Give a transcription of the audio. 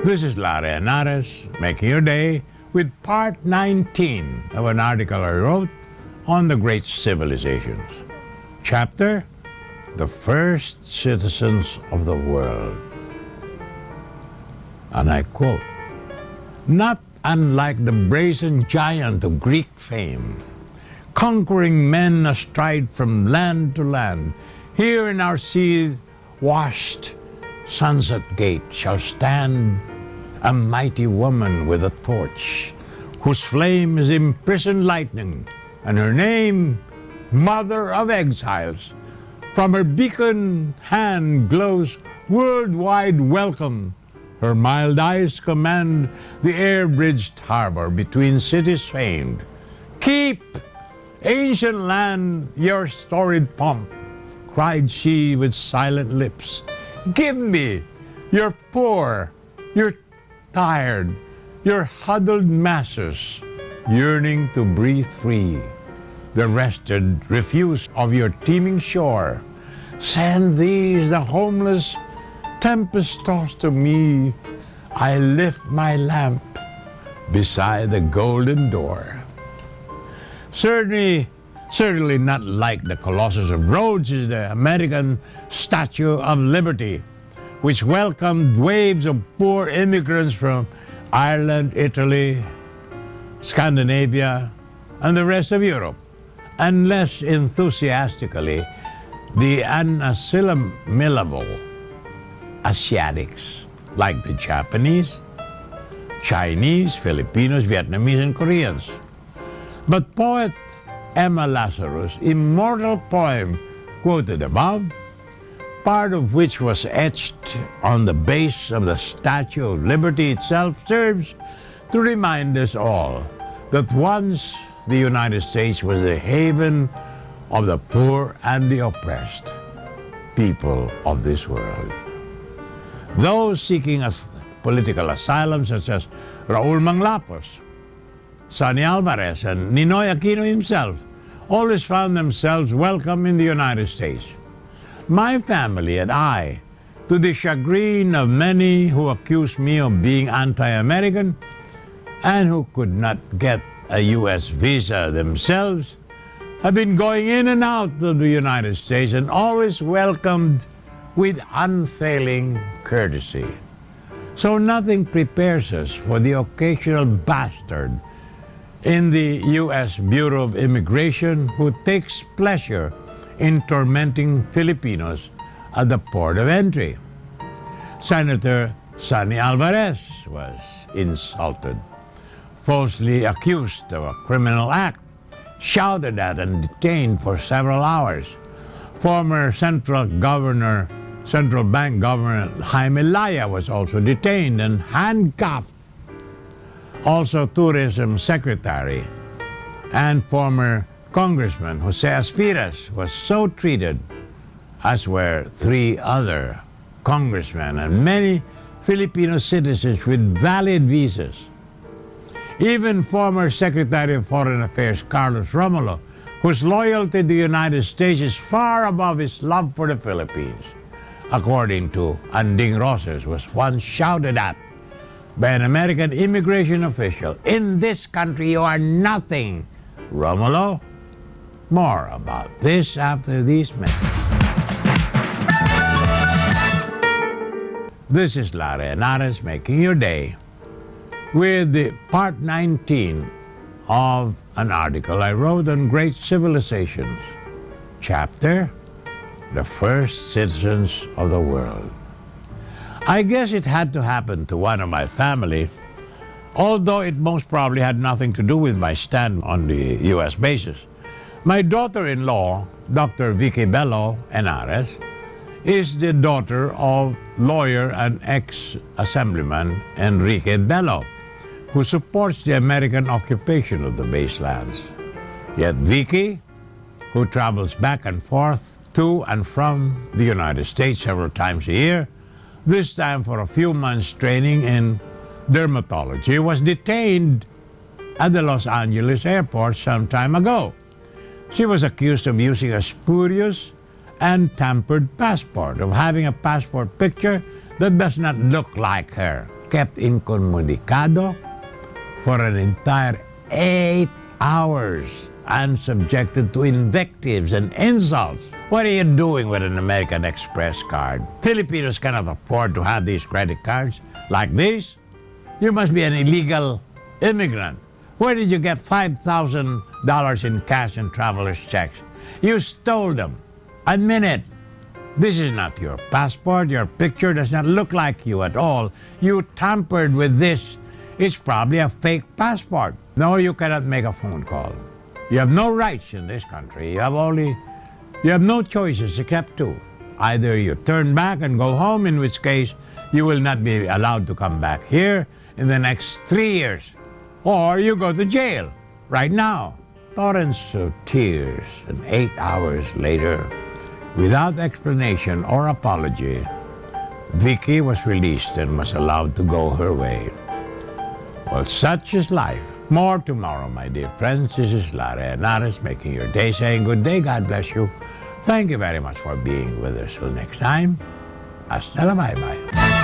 This is Larry Henares making your day with part 19 of an article I wrote on the great civilizations. Chapter, The First Citizens of the World. And I quote, "Not unlike the brazen giant of Greek fame, conquering men astride from land to land, here in our sea-washed sunset gate shall stand a mighty woman with a torch, whose flame is imprisoned lightning, and her name, Mother of Exiles. From her beacon hand glows worldwide welcome. Her mild eyes command the air-bridged harbor between cities famed. Keep, ancient land, your storied pomp," cried she with silent lips. "Give me your poor, your tired, your huddled masses, yearning to breathe free, the rested refuse of your teeming shore. Send these, the homeless, tempest-tossed to me. I lift my lamp beside the golden door." Certainly not like the Colossus of Rhodes is the American Statue of Liberty, which welcomed waves of poor immigrants from Ireland, Italy, Scandinavia, and the rest of Europe, and less enthusiastically the unassimilable Asiatics, like the Japanese, Chinese, Filipinos, Vietnamese, and Koreans. But poet Emma Lazarus' immortal poem quoted above, part of which was etched on the base of the Statue of Liberty itself, serves to remind us all that once the United States was a haven of the poor and the oppressed people of this world. Those seeking political asylum, such as Raul Manglapos, Sonny Alvarez, and Ninoy Aquino himself, always found themselves welcome in the United States. My family and I, to the chagrin of many who accused me of being anti-American and who could not get a U.S. visa themselves, have been going in and out of the United States and always welcomed with unfailing courtesy. So nothing prepares us for the occasional bastard in the U.S. Bureau of Immigration who takes pleasure in tormenting Filipinos at the port of entry. Senator Sonny Alvarez was insulted, falsely accused of a criminal act, shouted at and detained for several hours. Former Central Bank Governor Jaime Laya was also detained and handcuffed. Also, Tourism Secretary and former Congressman Jose Aspiras was so treated, as were 3 other congressmen and many Filipino citizens with valid visas. Even former Secretary of Foreign Affairs Carlos Romulo, whose loyalty to the United States is far above his love for the Philippines, according to Anding Roses, was once shouted at by an American immigration official, "In this country you are nothing, Romulo." More about this after these minutes. This is Larry Henares making your day with the part 19 of an article I wrote on great civilizations. Chapter, The First Citizens of the World. I guess it had to happen to one of my family, although it most probably had nothing to do with my stand on the U.S. basis. My daughter-in-law, Dr. Vicky Bello Henares, is the daughter of lawyer and ex-assemblyman Enrique Bello, who supports the American occupation of the baselands. Yet Vicky, who travels back and forth to and from the United States several times a year, this time for a few months training in dermatology, was detained at the Los Angeles airport some time ago. She was accused of using a spurious and tampered passport, of having a passport picture that does not look like her, kept incommunicado for an entire 8 hours and subjected to invectives and insults. What are you doing with an American Express card? Filipinos cannot afford to have these credit cards like this. You must be an illegal immigrant. Where did you get $5,000 in cash and traveler's checks? You stole them. Admit it. This is not your passport. Your picture does not look like you at all. You tampered with this. It's probably a fake passport. No, you cannot make a phone call. You have no rights in this country. You have no choices except two. Either you turn back and go home, in which case you will not be allowed to come back here in the next 3 years. Or you go to jail right now. Torrents of tears, and 8 hours later, without explanation or apology, Vicky was released and was allowed to go her way. Well, such is life. More tomorrow, my dear friends. This is Lara Henares making your day, saying good day, God bless you. Thank you very much for being with us. Till next time, hasta la bye-bye.